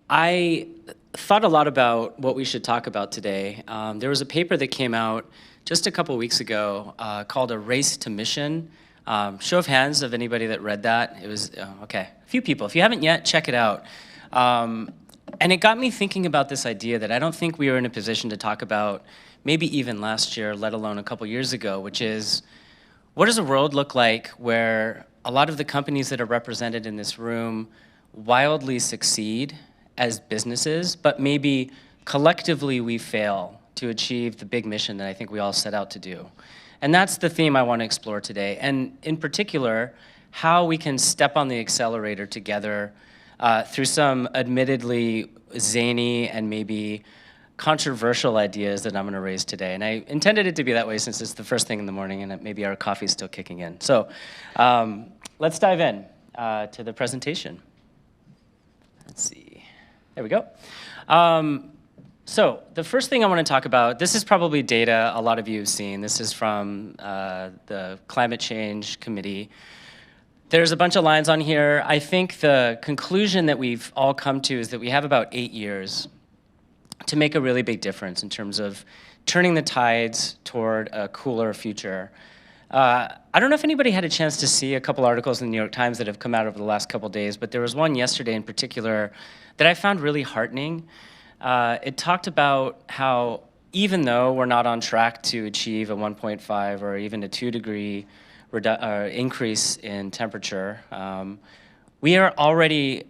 I thought a lot about what we should talk about today. There was a paper that came out just a couple weeks ago called A Race to Mission. Show of hands of anybody that read that. It was, okay, a few people. If you haven't yet, check it out. And it got me thinking about this idea that I don't think we were in a position to talk about maybe even last year, let alone a couple years ago, which is, what does a world look like where a lot of the companies that are represented in this room wildly succeed as businesses, but maybe collectively we fail to achieve the big mission that I think we all set out to do. And that's the theme I want to explore today. And in particular, how we can step on the accelerator together through some admittedly zany and maybe controversial ideas that I'm going to raise today. And I intended it to be that way since it's the first thing in the morning and maybe our coffee's still kicking in. So let's dive in to the presentation. Let's see. There we go. So the first thing I want to talk about, this is probably data a lot of you have seen. This is from the Climate Change Committee. There's a bunch of lines on here. I think the conclusion that we've all come to is that we have about 8 years to make a really big difference in terms of turning the tides toward a cooler future. I don't know if anybody had a chance to see a couple articles in the New York Times that have come out over the last couple days, but there was one yesterday in particular that I found really heartening. It talked about how even though we're not on track to achieve a 1.5 or even a 2 degree increase in temperature, we are already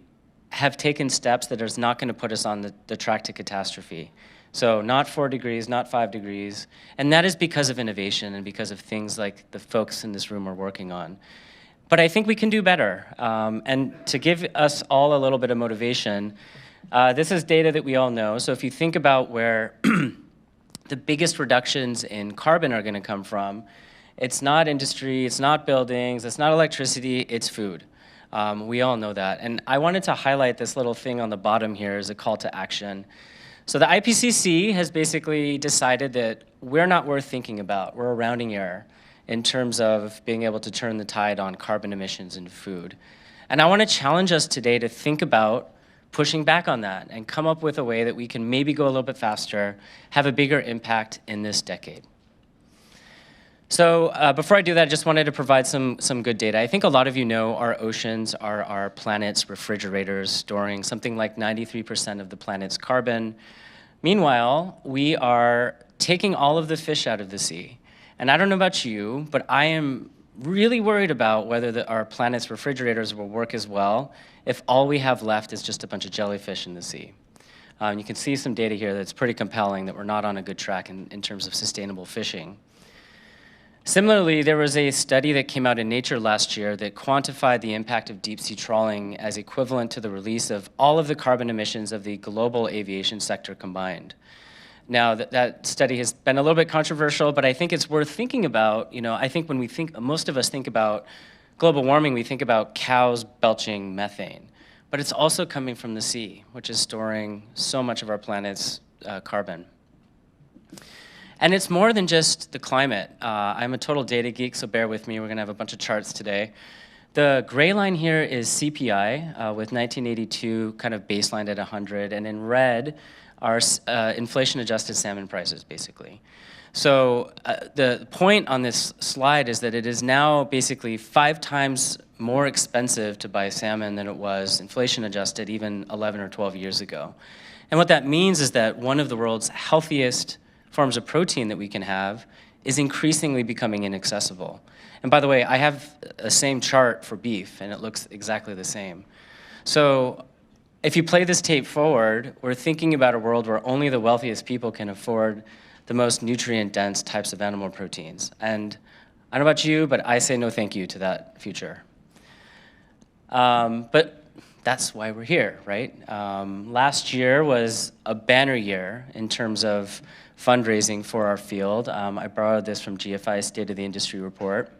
have taken steps that is not going to put us on the track to catastrophe. So not 4 degrees, not 5 degrees, and that is because of innovation and because of things like the folks in this room are working on. But I think we can do better. And to give us all a little bit of motivation, this is data that we all know. So if you think about where the biggest reductions in carbon are going to come from, it's not industry, it's not buildings, it's not electricity, it's food. We all know that. And I wanted to highlight this little thing on the bottom here as a call to action. So the IPCC has basically decided that we're not worth thinking about. We're a rounding error in terms of being able to turn the tide on carbon emissions in food. And I want to challenge us today to think about pushing back on that and come up with a way that we can maybe go a little bit faster, have a bigger impact in this decade. So before I do that, I just wanted to provide some good data. I think a lot of you know our oceans are our planet's refrigerators, storing something like 93% of the planet's carbon. Meanwhile, we are taking all of the fish out of the sea. And I don't know about you, but I am really worried about whether our planet's refrigerators will work as well if all we have left is just a bunch of jellyfish in the sea. You can see some data here that's pretty compelling that we're not on a good track in terms of sustainable fishing. Similarly, there was a study that came out in Nature last year that quantified the impact of deep-sea trawling as equivalent to the release of all of the carbon emissions of the global aviation sector combined. Now, that study has been a little bit controversial, but I think it's worth thinking about. You know, I think when we think, most of us think about global warming, we think about cows belching methane. But it's also coming from the sea, which is storing so much of our planet's carbon. And it's more than just the climate. I'm a total data geek, so bear with me. We're going to have a bunch of charts today. The gray line here is CPI with 1982 kind of baselined at 100, and in red are inflation-adjusted salmon prices, basically. So the point on this slide is that it is now basically 5 times more expensive to buy salmon than it was inflation-adjusted even 11 or 12 years ago. And what that means is that one of the world's healthiest forms of protein that we can have is increasingly becoming inaccessible. And by the way, I have the same chart for beef, and it looks exactly the same. So if you play this tape forward, we're thinking about a world where only the wealthiest people can afford the most nutrient-dense types of animal proteins. And I don't know about you, but I say no thank you to that future. But that's why we're here, right? Last year was a banner year in terms of fundraising for our field. I borrowed this from GFI's State of the Industry report.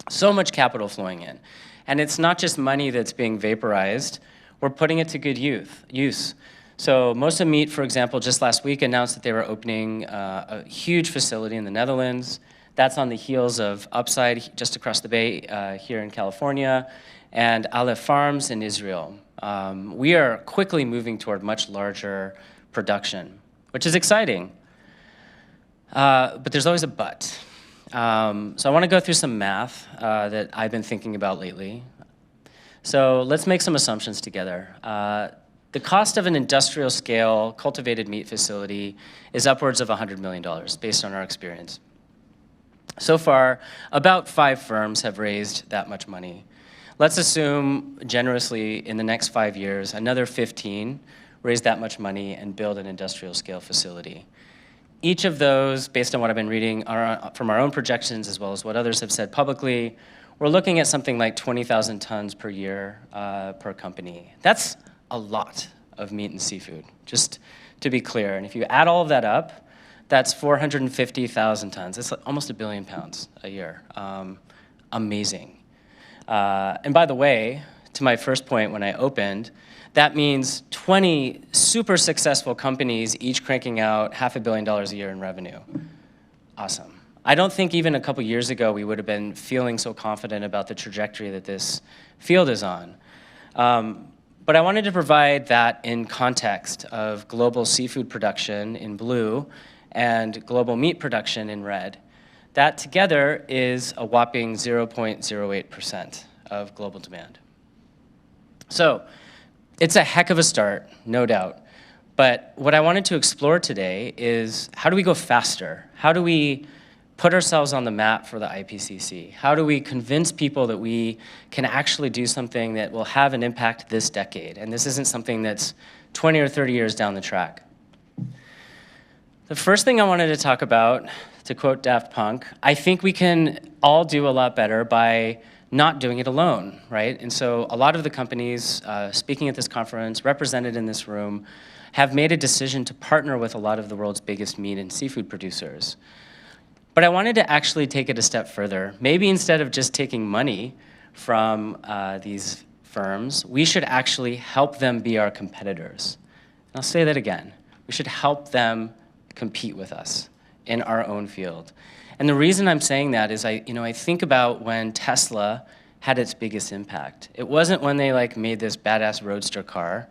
So much capital flowing in. And it's not just money that's being vaporized, we're putting it to good use. So Mosa Meat, for example, just last week announced that they were opening a huge facility in the Netherlands. That's on the heels of Upside just across the bay here in California. and Aleph Farms in Israel. We are quickly moving toward much larger production, which is exciting. But there's always a but. So I want to go through some math that I've been thinking about lately. So let's make some assumptions together. The cost of an industrial scale cultivated meat facility is upwards of $100 million based on our experience. So far, about 5 firms have raised that much money. Let's assume generously in the next 5 years, another 15 raise that much money and build an industrial scale facility. Each of those, based on what I've been reading from our own projections as well as what others have said publicly, we're looking at something like 20,000 tons per year per company. That's a lot of meat and seafood, just to be clear. And if you add all of that up, that's 450,000 tons. It's almost 1 billion pounds a year. Amazing. And by the way, to my first point when I opened, that means 20 super successful companies, each cranking out $500 million a year in revenue. Awesome. I don't think even a couple years ago we would have been feeling so confident about the trajectory that this field is on. But I wanted to provide that in context of global seafood production in blue and global meat production in red. That together is a whopping 0.08% of global demand. So it's a heck of a start, no doubt. But what I wanted to explore today is how do we go faster? How do we put ourselves on the map for the IPCC? How do we convince people that we can actually do something that will have an impact this decade? And this isn't something that's 20 or 30 years down the track. The first thing I wanted to talk about, to quote Daft Punk, I think we can all do a lot better by not doing it alone, right? And so a lot of the companies speaking at this conference, represented in this room, have made a decision to partner with a lot of the world's biggest meat and seafood producers. But I wanted to actually take it a step further. Maybe instead of just taking money from these firms, we should actually help them be our competitors. And I'll say that again. We should help them compete with us in our own field. And the reason I'm saying that is I think about when Tesla had its biggest impact. It wasn't when they made this badass roadster car.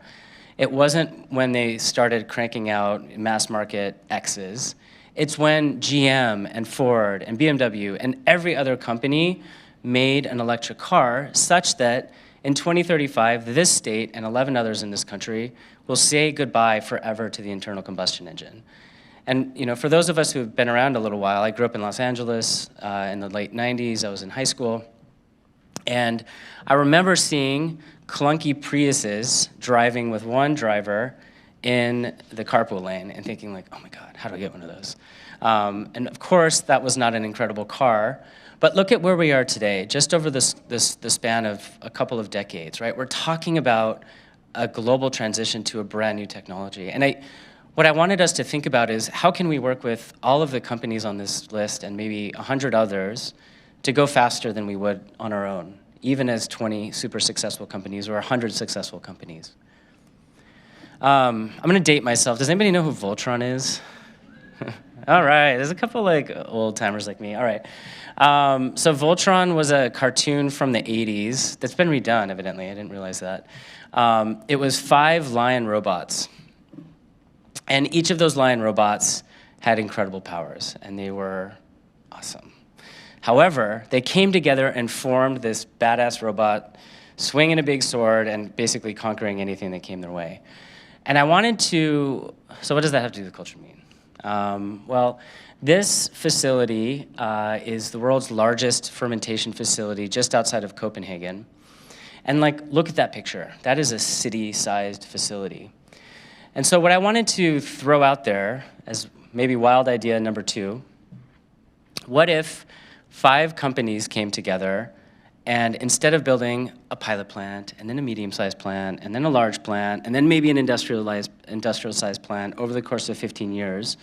It wasn't when they started cranking out mass market X's. It's when GM and Ford and BMW and every other company made an electric car such that in 2035, this state and 11 others in this country will say goodbye forever to the internal combustion engine. And for those of us who have been around a little while, I grew up in Los Angeles in the late 90s. I was in high school. And I remember seeing clunky Priuses driving with one driver in the carpool lane and thinking oh my God, how do I get one of those? And of course, that was not an incredible car. But look at where we are today, just over the span of a couple of decades, right? We're talking about a global transition to a brand new technology. And what I wanted us to think about is how can we work with all of the companies on this list and maybe 100 others to go faster than we would on our own, even as 20 super successful companies or 100 successful companies. I'm gonna date myself. Does anybody know who Voltron is? All right, there's a couple old timers like me. All right, so Voltron was a cartoon from the 80s that's been redone, evidently. I didn't realize that. It was 5 lion robots. And each of those lion robots had incredible powers, and they were awesome. However, they came together and formed this badass robot, swinging a big sword and basically conquering anything that came their way. And I wanted to, so what does that have to do with culture meat? Well, this facility is the world's largest fermentation facility just outside of Copenhagen. And look at that picture. That is a city-sized facility. And so what I wanted to throw out there as maybe wild idea number 2, what if 5 companies came together and instead of building a pilot plant and then a medium-sized plant and then a large plant and then maybe an industrial-sized plant over the course of 15 years,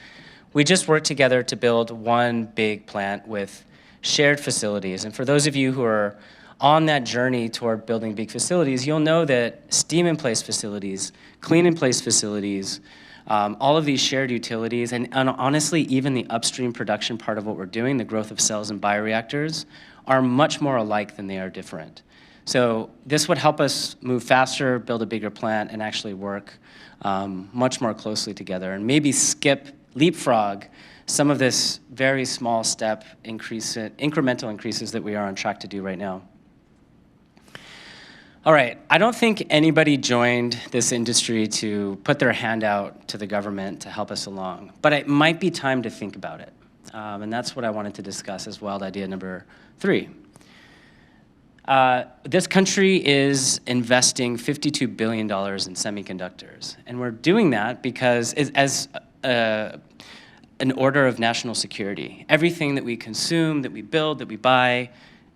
we just worked together to build one big plant with shared facilities. And for those of you who are on that journey toward building big facilities, you'll know that steam-in-place facilities, clean-in-place facilities, all of these shared utilities, and honestly, even the upstream production part of what we're doing, the growth of cells and bioreactors, are much more alike than they are different. So this would help us move faster, build a bigger plant, and actually work much more closely together, and maybe leapfrog some of this very small step incremental increases that we are on track to do right now. All right, I don't think anybody joined this industry to put their hand out to the government to help us along, but it might be time to think about it. And that's what I wanted to discuss as wild idea number 3. This country is investing $52 billion in semiconductors, and we're doing that because as an order of national security. Everything that we consume, that we build, that we buy,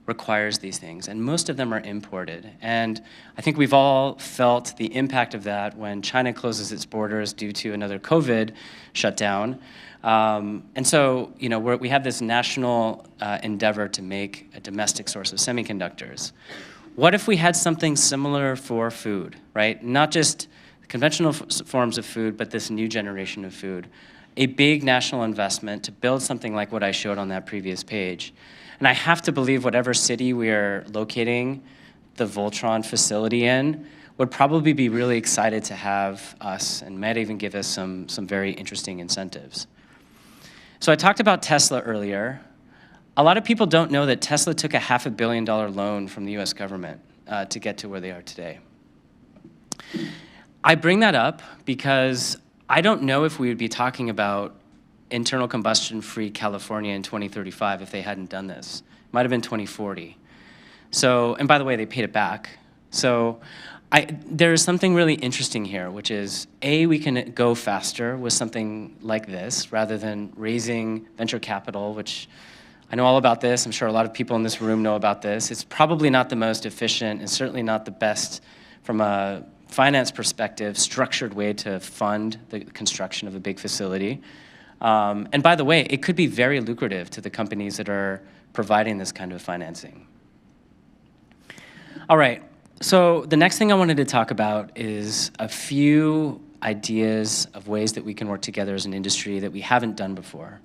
requires these things, and most of them are imported. And I think we've all felt the impact of that when China closes its borders due to another COVID shutdown. And so, we have this national endeavor to make a domestic source of semiconductors. What if we had something similar for food, right? Not just conventional forms of food, but this new generation of food. A big national investment to build something like what I showed on that previous page. And I have to believe whatever city we are locating the Voltron facility in would probably be really excited to have us and might even give us some very interesting incentives. So I talked about Tesla earlier. A lot of people don't know that Tesla took a $500 million loan from the US government to get to where they are today. I bring that up because I don't know if we would be talking about internal combustion-free California in 2035 if they hadn't done this. It might have been 2040. So, and by the way, they paid it back. So there's something really interesting here, which is, A, we can go faster with something like this rather than raising venture capital, which I know all about this. I'm sure a lot of people in this room know about this. It's probably not the most efficient and certainly not the best from a finance perspective, structured way to fund the construction of a big facility. And by the way, it could be very lucrative to the companies that are providing this kind of financing. All right, so the next thing I wanted to talk about is a few ideas of ways that we can work together as an industry that we haven't done before.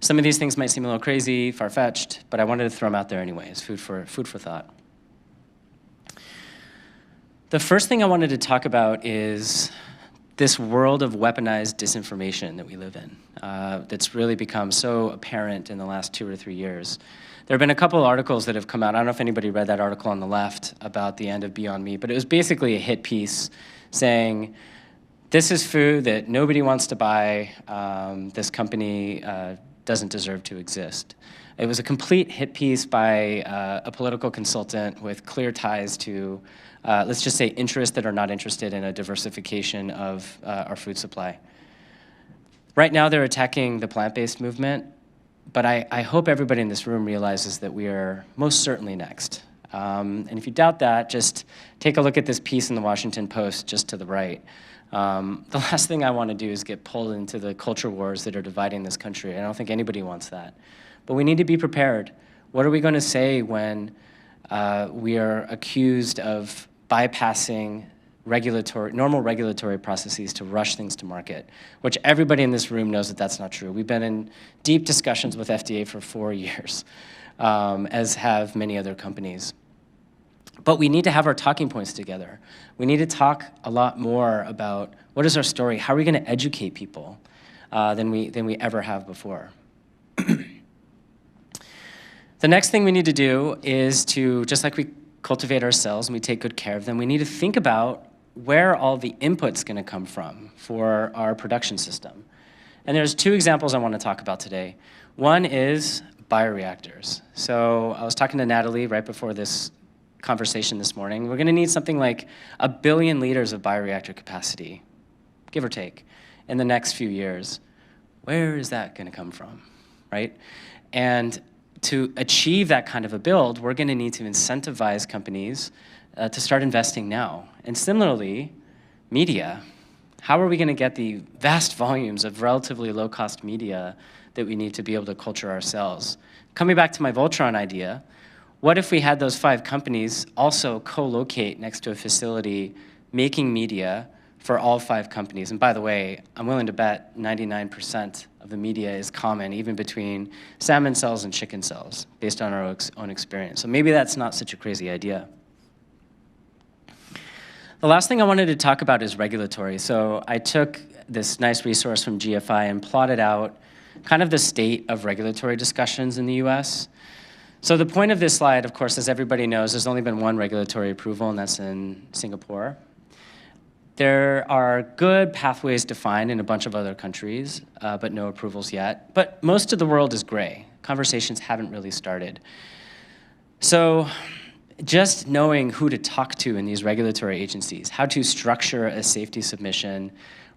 Some of these things might seem a little crazy, far-fetched, but I wanted to throw them out there anyways, food for thought. The first thing I wanted to talk about is this world of weaponized disinformation that we live in that's really become so apparent in the last 2 or 3 years. There have been a couple of articles that have come out. I don't know if anybody read that article on the left about the end of Beyond Meat, but it was basically a hit piece saying, this is food that nobody wants to buy. This company doesn't deserve to exist. It was a complete hit piece by a political consultant with clear ties to let's just say interests that are not interested in a diversification of our food supply. Right now, they're attacking the plant-based movement, but I hope everybody in this room realizes that we are most certainly next. And if you doubt that, just take a look at this piece in the Washington Post just to the right. The last thing I want to do is get pulled into the culture wars that are dividing this country. I don't think anybody wants that. But we need to be prepared. What are we going to say when we are accused of bypassing normal regulatory processes to rush things to market, which everybody in this room knows that that's not true. We've been in deep discussions with FDA for 4 years, as have many other companies. But we need to have our talking points together. We need to talk a lot more about what is our story, how are we going to educate people than we ever have before. The next thing we need to do is to, just like we cultivate our cells and we take good care of them, we need to think about where all the input's going to come from for our production system. And there's 2 examples I want to talk about today. One is bioreactors. So I was talking to Natalie right before this conversation this morning. We're going to need something like 1 billion liters of bioreactor capacity, give or take, in the next few years. Where is that going to come from, right? And to achieve that kind of a build, we're going to need to incentivize companies to start investing now. And similarly, media. How are we going to get the vast volumes of relatively low-cost media that we need to be able to culture our cells? Coming back to my Voltron idea, what if we had those 5 companies also co-locate next to a facility making media for all 5 companies? And by the way, I'm willing to bet 99% of the media is common, even between salmon cells and chicken cells, based on our own experience. So maybe that's not such a crazy idea. The last thing I wanted to talk about is regulatory. So I took this nice resource from GFI and plotted out kind of the state of regulatory discussions in the US. So the point of this slide, of course, as everybody knows, there's only been one regulatory approval, and that's in Singapore. There are good pathways defined in a bunch of other countries, but no approvals yet. But most of the world is gray. Conversations haven't really started. So just knowing who to talk to in these regulatory agencies, how to structure a safety submission,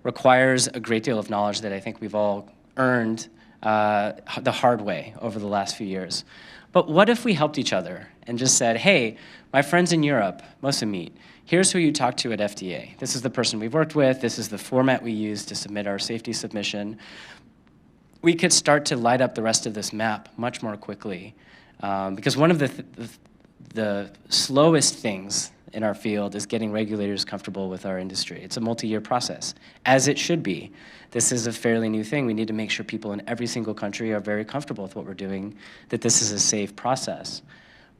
requires a great deal of knowledge that I think we've all earned the hard way over the last few years. But what if we helped each other and just said, hey, my friends in Europe, Mosamit, here's who you talk to at FDA. This is the person we've worked with. This is the format we use to submit our safety submission. We could start to light up the rest of this map much more quickly. Because one of the slowest things in our field is getting regulators comfortable with our industry. It's a multi-year process, as it should be. This is a fairly new thing. We need to make sure people in every single country are very comfortable with what we're doing, that this is a safe process.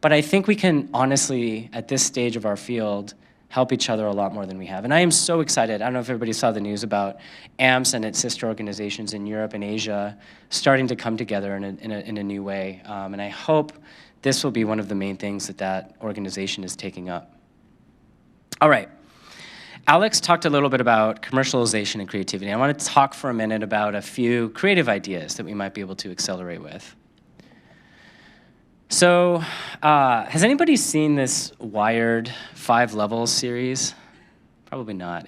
But I think we can honestly, at this stage of our field, help each other a lot more than we have. And I am so excited. I don't know if everybody saw the news about AMPS and its sister organizations in Europe and Asia starting to come together in a new way. And I hope this will be one of the main things that organization is taking up. All right. Alex talked a little bit about commercialization and creativity. I want to talk for a minute about a few creative ideas that we might be able to accelerate with. So has anybody seen this Wired 5 Levels series? Probably not.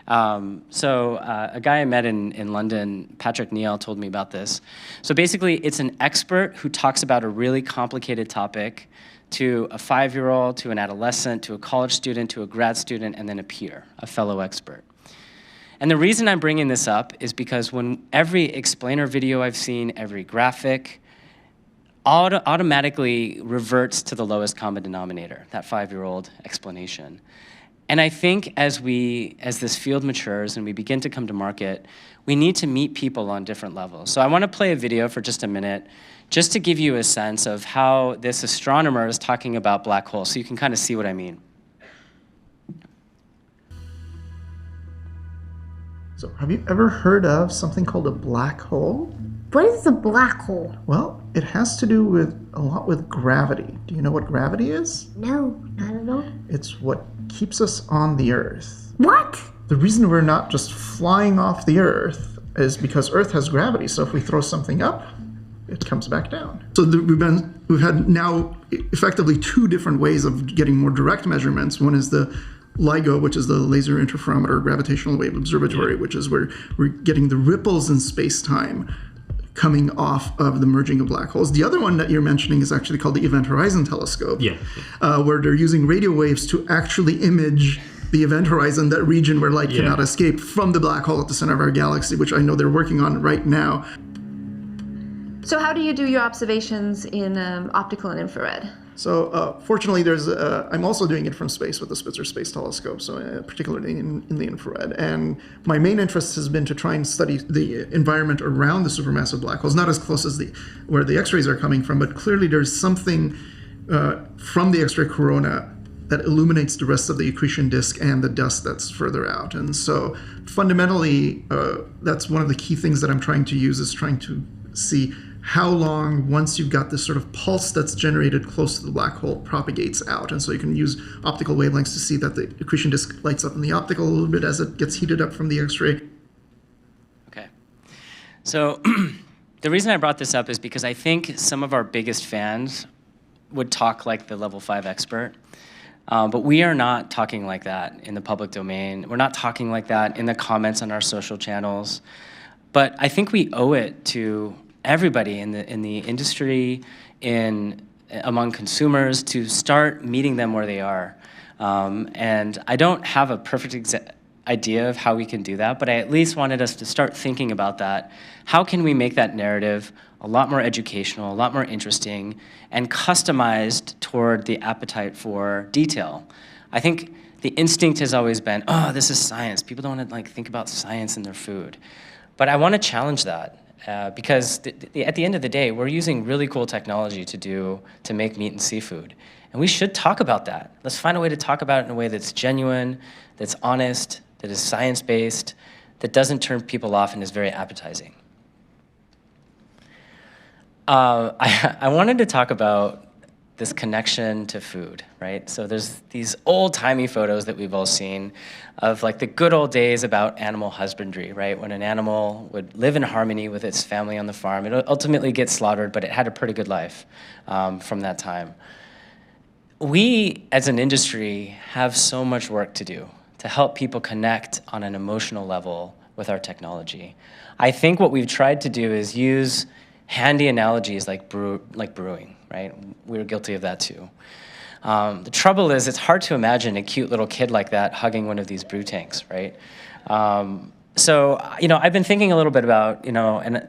A guy I met in London, Patrick Neal, told me about this. So basically, it's an expert who talks about a really complicated topic to a 5-year-old, to an adolescent, to a college student, to a grad student, and then a peer, a fellow expert. And the reason I'm bringing this up is because when every explainer video I've seen, every graphic, automatically reverts to the lowest common denominator, that 5-year-old explanation. And I think as this field matures and we begin to come to market, we need to meet people on different levels. So I want to play a video for just a minute, just to give you a sense of how this astronomer is talking about black holes, so you can kind of see what I mean. So have you ever heard of something called a black hole? What is a black hole? Well, it has to do a lot with gravity. Do you know what gravity is? No, not at all. It's what keeps us on the Earth. What? The reason we're not just flying off the Earth is because Earth has gravity. So if we throw something up, it comes back down. So we've had now effectively 2 different ways of getting more direct measurements. One is the LIGO, which is the Laser Interferometer Gravitational Wave Observatory, which is where we're getting the ripples in space-time coming off of the merging of black holes. The other one that you're mentioning is actually called the Event Horizon Telescope, where they're using radio waves to actually image the event horizon, that region where light cannot escape, from the black hole at the center of our galaxy, which I know they're working on right now. So how do you do your observations in optical and infrared? So fortunately, I'm also doing it from space with the Spitzer Space Telescope, so particularly in the infrared. And my main interest has been to try and study the environment around the supermassive black holes, not as close as where the X-rays are coming from, but clearly there's something from the X-ray corona that illuminates the rest of the accretion disk and the dust that's further out. And so fundamentally, that's one of the key things that I'm trying to use, is trying to see how long, once you've got this sort of pulse that's generated close to the black hole, propagates out. And so you can use optical wavelengths to see that the accretion disk lights up in the optical a little bit as it gets heated up from the X-ray. Okay. So the reason I brought this up is because I think some of our biggest fans would talk like the level 5 expert. But we are not talking like that in the public domain. We're not talking like that in the comments on our social channels. But I think we owe it to everybody in the industry, among consumers, to start meeting them where they are. And I don't have a perfect idea of how we can do that, but I at least wanted us to start thinking about that. How can we make that narrative a lot more educational, a lot more interesting, and customized toward the appetite for detail? I think the instinct has always been, oh, this is science. People don't want to think about science in their food. But I want to challenge that. because at the end of the day, we're using really cool technology to make meat and seafood. And we should talk about that. Let's find a way to talk about it in a way that's genuine, that's honest, that is science-based, that doesn't turn people off and is very appetizing. I wanted to talk about this connection to food, right? So there's these old-timey photos that we've all seen of like the good old days about animal husbandry, right? When an animal would live in harmony with its family on the farm. It would ultimately get slaughtered, but it had a pretty good life from that time. We, as an industry, have so much work to do to help people connect on an emotional level with our technology. I think what we've tried to do is use handy analogies like brewing, right? We were guilty of that too. The trouble is it's hard to imagine a cute little kid like that hugging one of these brew tanks, right? So, I've been thinking a little bit about, and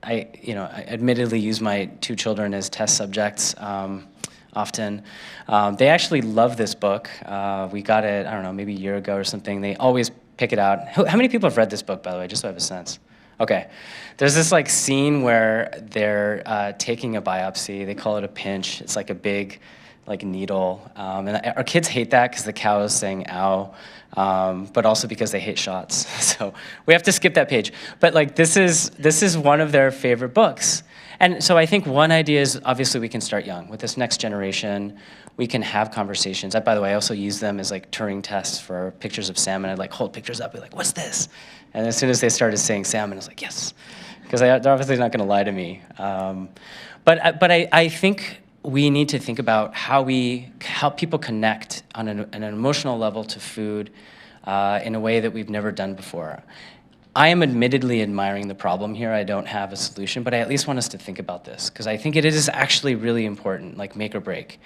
I admittedly use my 2 children as test subjects often. They actually love this book. We got it, I don't know, maybe a year ago or something. They always pick it out. How many people have read this book, by the way, just so I have a sense? Okay. There's this like scene where they're taking a biopsy. They call it a pinch. It's like a big like needle. And our kids hate that because the cow is saying ow, but also because they hate shots. So we have to skip that page. But like this is one of their favorite books. And so I think one idea is obviously we can start young. With this next generation, we can have conversations. By the way, I also use them as like Turing tests for pictures of salmon. I'd like hold pictures up, be like, what's this? And as soon as they started saying salmon, I was like, yes, because they're obviously not going to lie to me. But I think we need to think about how we help people connect on an emotional level to food in a way that we've never done before. I am admittedly admiring the problem here. I don't have a solution, but I at least want us to think about this because I think it is actually really important, like make or break.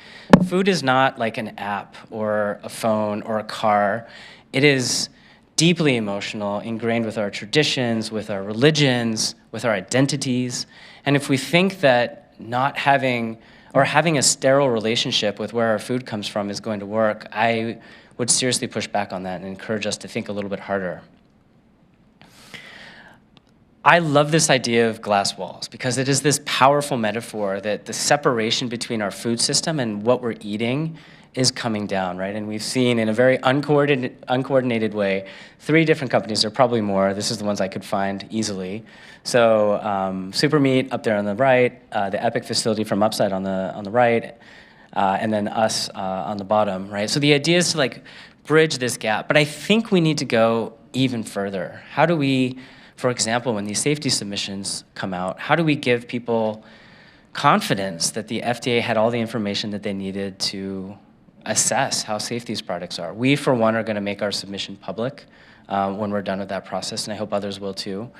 Food is not like an app or a phone or a car. It is deeply emotional, ingrained with our traditions, with our religions, with our identities. And if we think that not having or having a sterile relationship with where our food comes from is going to work, I would seriously push back on that and encourage us to think a little bit harder. I love this idea of glass walls because it is this powerful metaphor that the separation between our food system and what we're eating is coming down, right? And we've seen in a very uncoordinated way, 3 different companies, there are probably more, this is the ones I could find easily. So Super Meat up there on the right, the Epic facility from Upside on the right, and then us on the bottom, right? So the idea is to like bridge this gap, but I think we need to go even further. How do we, for example, when these safety submissions come out, how do we give people confidence that the FDA had all the information that they needed to assess how safe these products are? We, for one, are going to make our submission public when we're done with that process, and I hope others will too.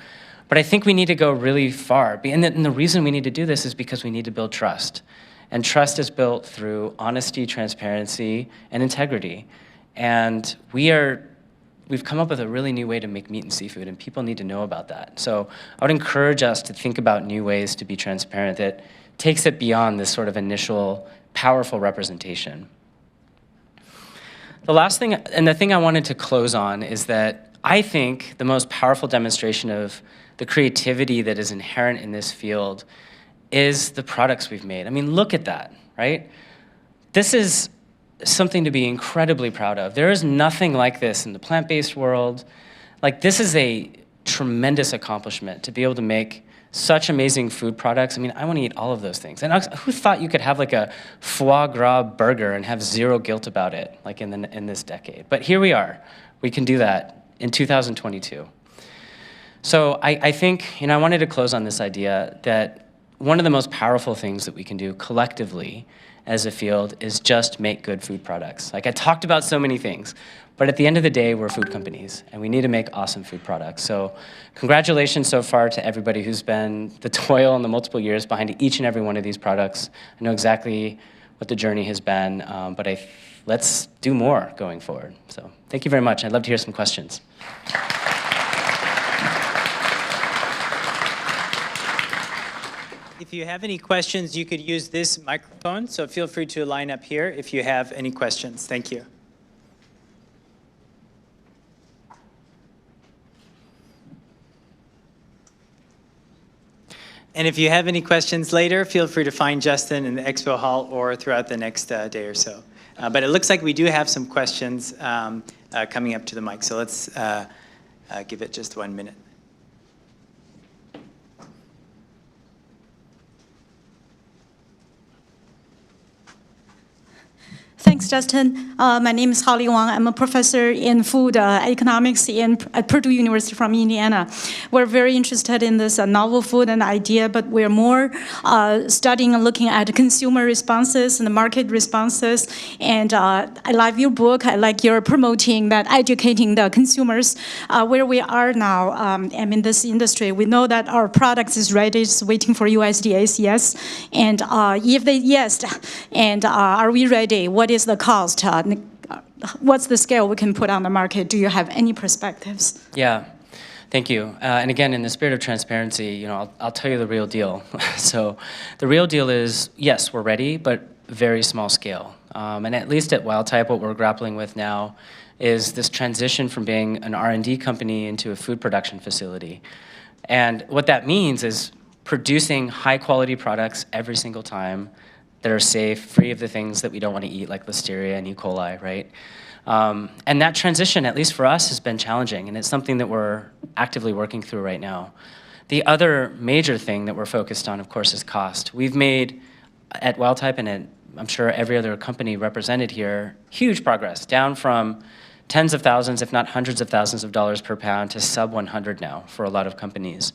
But I think we need to go really far. And the reason we need to do this is because we need to build trust. And trust is built through honesty, transparency, and integrity. And we've come up with a really new way to make meat and seafood, and people need to know about that. So I would encourage us to think about new ways to be transparent that takes it beyond this sort of initial powerful representation. The last thing, and the thing I wanted to close on, is that I think the most powerful demonstration of the creativity that is inherent in this field is the products we've made. I mean, look at that, right? This is something to be incredibly proud of. There is nothing like this in the plant-based world. Like, this is a tremendous accomplishment to be able to make such amazing food products. I mean, I want to eat all of those things. And who thought you could have like a foie gras burger and have zero guilt about it, like in this decade? But here we are. We can do that in 2022. So I think, I wanted to close on this idea that one of the most powerful things that we can do collectively as a field is just make good food products. Like, I talked about so many things, but at the end of the day, we're food companies, and we need to make awesome food products. So congratulations so far to everybody who's been the toil and the multiple years behind each and every one of these products. I know exactly what the journey has been, but let's do more going forward. So thank you very much. I'd love to hear some questions. If you have any questions, you could use this microphone, so feel free to line up here if you have any questions. Thank you. And if you have any questions later, feel free to find Justin in the expo hall or throughout the next day or so. But it looks like we do have some questions coming up to the mic, so let's give it just 1 minute. Thanks, Justin. My name is Holly Wang. I'm a professor in food economics at Purdue University from Indiana. We're very interested in this novel food and idea, but we're more studying and looking at consumer responses and the market responses. And I like your book. I like your promoting that, educating the consumers. Where we are now, in this industry, we know that our product is ready, just waiting for USDA's yes. And if they yes, and are we ready? What is the cost? What's the scale we can put on the market? Do you have any perspectives? Yeah, thank you. And again, in the spirit of transparency, I'll tell you the real deal. So the real deal is, yes, we're ready, but very small scale. And at least at Wildtype, what we're grappling with now is this transition from being an R&D company into a food production facility. And what that means is producing high quality products every single time that are safe, free of the things that we don't want to eat, like Listeria and E. coli, right? And that transition, at least for us, has been challenging, and it's something that we're actively working through right now. The other major thing that we're focused on, of course, is cost. We've made, at Wildtype and I'm sure every other company represented here, huge progress, down from tens of thousands, if not hundreds of thousands of dollars per pound to sub 100 now for a lot of companies.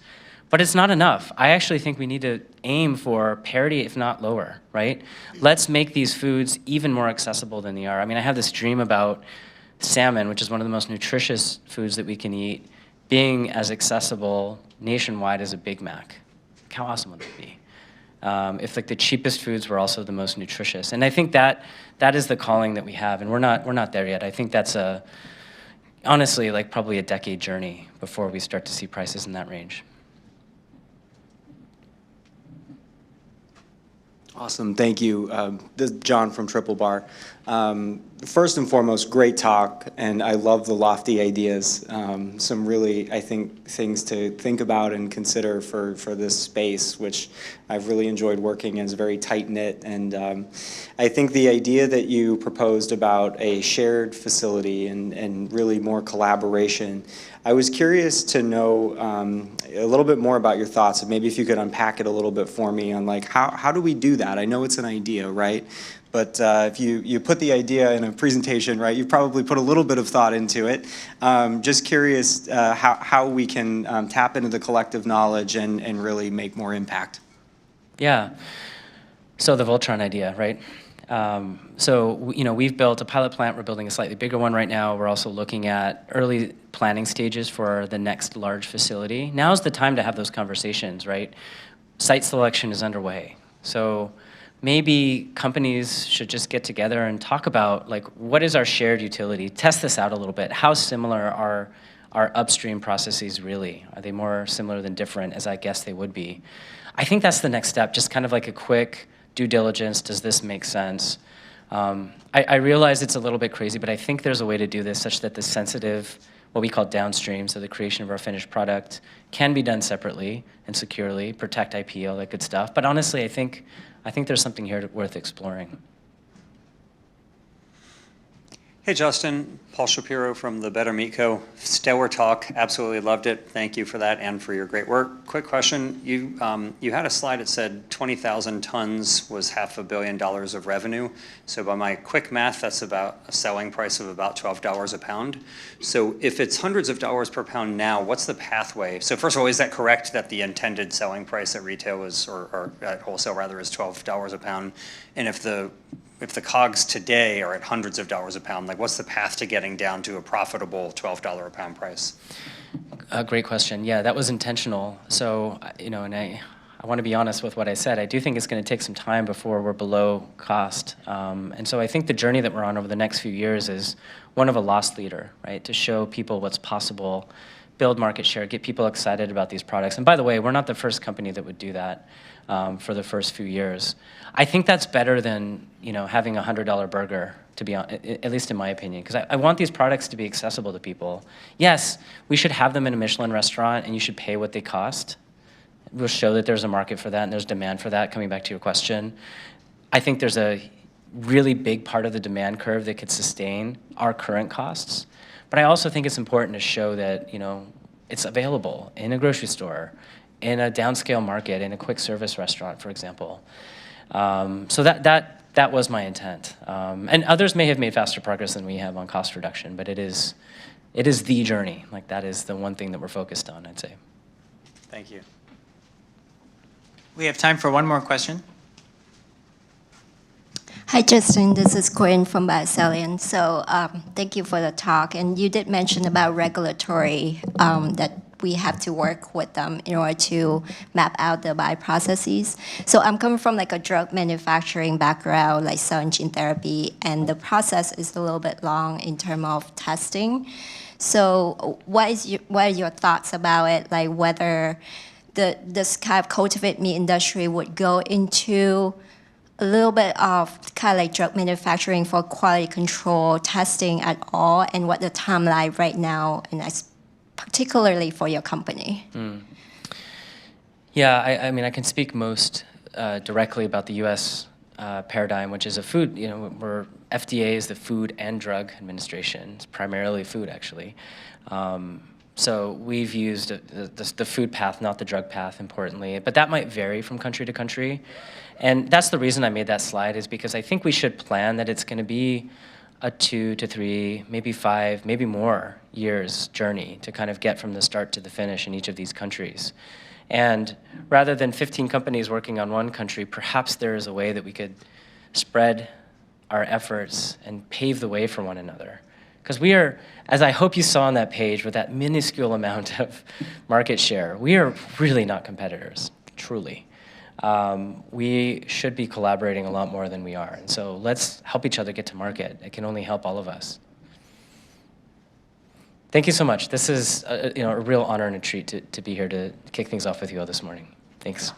But it's not enough. I actually think we need to aim for parity, if not lower, right? Let's make these foods even more accessible than they are. I mean, I have this dream about salmon, which is one of the most nutritious foods that we can eat, being as accessible nationwide as a Big Mac. How awesome would that be? If like the cheapest foods were also the most nutritious. And I think that is the calling that we have, and we're not there yet. I think that's honestly, like probably a decade journey before we start to see prices in that range. Awesome, thank you. This is John from Triple Bar. First and foremost, great talk, and I love the lofty ideas. Some really, I think, things to think about and consider for this space, which I've really enjoyed working as very tight-knit. And I think the idea that you proposed about a shared facility and really more collaboration, I was curious to know a little bit more about your thoughts, and maybe if you could unpack it a little bit for me on like how do we do that? I know it's an idea, right? But if you put the idea in a presentation, right, you've probably put a little bit of thought into it. Just curious how we can tap into the collective knowledge and really make more impact. Yeah. So the Voltron idea, right? So we've built a pilot plant. We're building a slightly bigger one right now. We're also looking at early planning stages for the next large facility. Now's the time to have those conversations, right? Site selection is underway. So maybe companies should just get together and talk about like what is our shared utility? Test this out a little bit. How similar are our upstream processes really? Are they more similar than different, as I guess they would be? I think that's the next step, just kind of like a quick due diligence. Does this make sense? I realize it's a little bit crazy, but I think there's a way to do this such that the sensitive, what we call downstream, so the creation of our finished product, can be done separately and securely, protect IP, all that good stuff. But honestly, I think there's something here worth exploring. Hey, Justin. Paul Shapiro from the Better Meat Co. Stellar talk. Absolutely loved it. Thank you for that and for your great work. Quick question. You had a slide that said 20,000 tons was $500 million of revenue. So by my quick math, that's about a selling price of about $12 a pound. So if it's hundreds of dollars per pound now, what's the pathway? So first of all, is that correct that the intended selling price at retail is, or at wholesale rather, is $12 a pound? And if the COGS today are at hundreds of dollars a pound, like what's the path to getting down to a profitable $12 a pound price? Great question. Yeah, that was intentional. So, and I want to be honest with what I said. I do think it's going to take some time before we're below cost. And so I think the journey that we're on over the next few years is one of a loss leader, right? To show people what's possible, build market share, get people excited about these products. And by the way, we're not the first company that would do that for the first few years. I think that's better than having a $100 burger, to be honest, at least in my opinion, because I want these products to be accessible to people. Yes, we should have them in a Michelin restaurant, and you should pay what they cost. will show that there's a market for that and there's demand for that, coming back to your question. I think there's a really big part of the demand curve that could sustain our current costs. But I also think it's important to show that, you know, it's available in a grocery store, in a downscale market, in a quick service restaurant, for example. So that was my intent. And others may have made faster progress than we have on cost reduction, but it is the journey. Like, that is the one thing that we're focused on, I'd say. Thank you. We have time for one more question. Hi, Justin. This is Corinne from Biocellian. So thank you for the talk. And you did mention about regulatory, that we have to work with them in order to map out the bioprocesses. So I'm coming from like a drug manufacturing background, like cell and gene therapy, and the process is a little bit long in terms of testing. So what are your thoughts about it? Like whether this kind of cultivated meat industry would go into a little bit of kind of like drug manufacturing for quality control testing at all, and what the timeline right now, and particularly for your company? Yeah, I mean, I can speak most directly about the U.S. Paradigm, which is a food, you know, where FDA is the Food and Drug Administration. It's primarily food, actually. So we've used the food path, not the drug path, importantly. But that might vary from country to country. And that's the reason I made that slide, is because I think we should plan that it's going to be a 2 to 3, maybe 5, maybe more years journey to kind of get from the start to the finish in each of these countries. And rather than 15 companies working on one country, perhaps there is a way that we could spread our efforts and pave the way for one another. Because we are, as I hope you saw on that page, with that minuscule amount of market share, we are really not competitors, truly. We should be collaborating a lot more than we are. And so let's help each other get to market. It can only help all of us. Thank you so much. This is a real honor and a treat to be here to kick things off with you all this morning. Thanks.